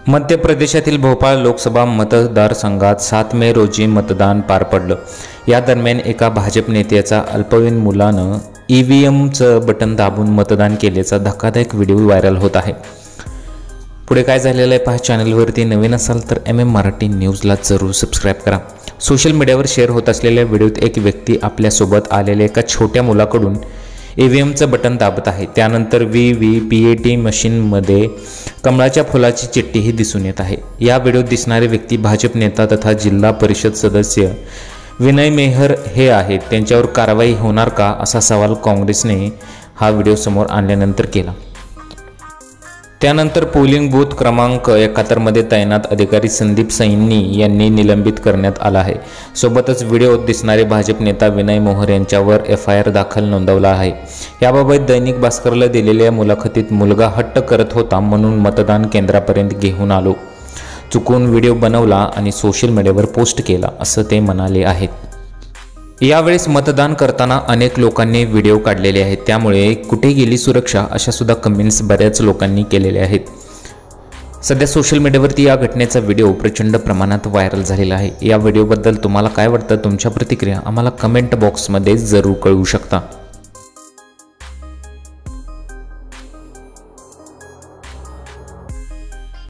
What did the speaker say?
मध्य प्रदेशातील भोपाळ लोकसभा मतदारसंघात 7 मे रोजी मतदान पार पडलं। या दरम्यान एका भाजप नेत्याचा अल्पवयीन मुलानं ईव्हीएमचं बटन दाबून मतदान केल्याचा धक्कादायक व्हिडिओ व्हायरल होत आहे। पुढे काय झालेलं आहे पहा। चॅनलवरती नवीन असाल तर MM मराठी न्यूजला जरूर सबस्क्राइब करा। सोशल मीडियावर शेअर होत असलेल्या व्हिडिओत एक व्यक्ती आपल्यासोबत आलेल्या एका छोट्या मुलाकडून ईव्हीएमचं बटन दाबत आहे। त्यानंतर VVPAT मशीनमध्ये कमळाच्या फुलाची चिठ्ठीही दिसून येत आहे। या व्हिडिओत दिसणारे व्यक्ती भाजप नेता तथा जिल्हा परिषद सदस्य विनय मेहर हे आहेत। त्यांच्यावर कारवाई होणार का असा सवाल काँग्रेसने हा व्हिडिओ समोर आणल्यानंतर केला। त्यानंतर पोलिंग बूथ क्रमांक 71 मध्ये तैनात अधिकारी संदीप सैनी यांनी निलंबित करण्यात आला आहे। सोबतच व्हिडिओत दिसणारे भाजप नेता विनय मोहर यांच्यावर FIR दाखल नोंदवला आहे। याबाबत दैनिक भास्करला दिलेल्या मुलाखतीत मुलगा हट्ट करत होता म्हणून मतदान केंद्रापर्यंत घेऊन आलो, चुकून व्हिडिओ बनवला आणि सोशल मीडियावर पोस्ट केला असं ते म्हणाले आहेत। यावेळेस मतदान करताना अनेक लोकांनी व्हिडिओ काढलेले आहेत, त्यामुळे कुठे गेली सुरक्षा अशा सुद्धा कमेंट्स बऱ्याच लोकांनी केलेल्या आहेत। सध्या सोशल मीडियावरती या घटनेचा व्हिडिओ प्रचंड प्रमाणात व्हायरल झालेला आहे। या व्हिडिओबद्दल तुम्हाला काय वाटतं? तुमच्या प्रतिक्रिया आम्हाला कमेंट बॉक्समध्ये जरूर कळवू शकता।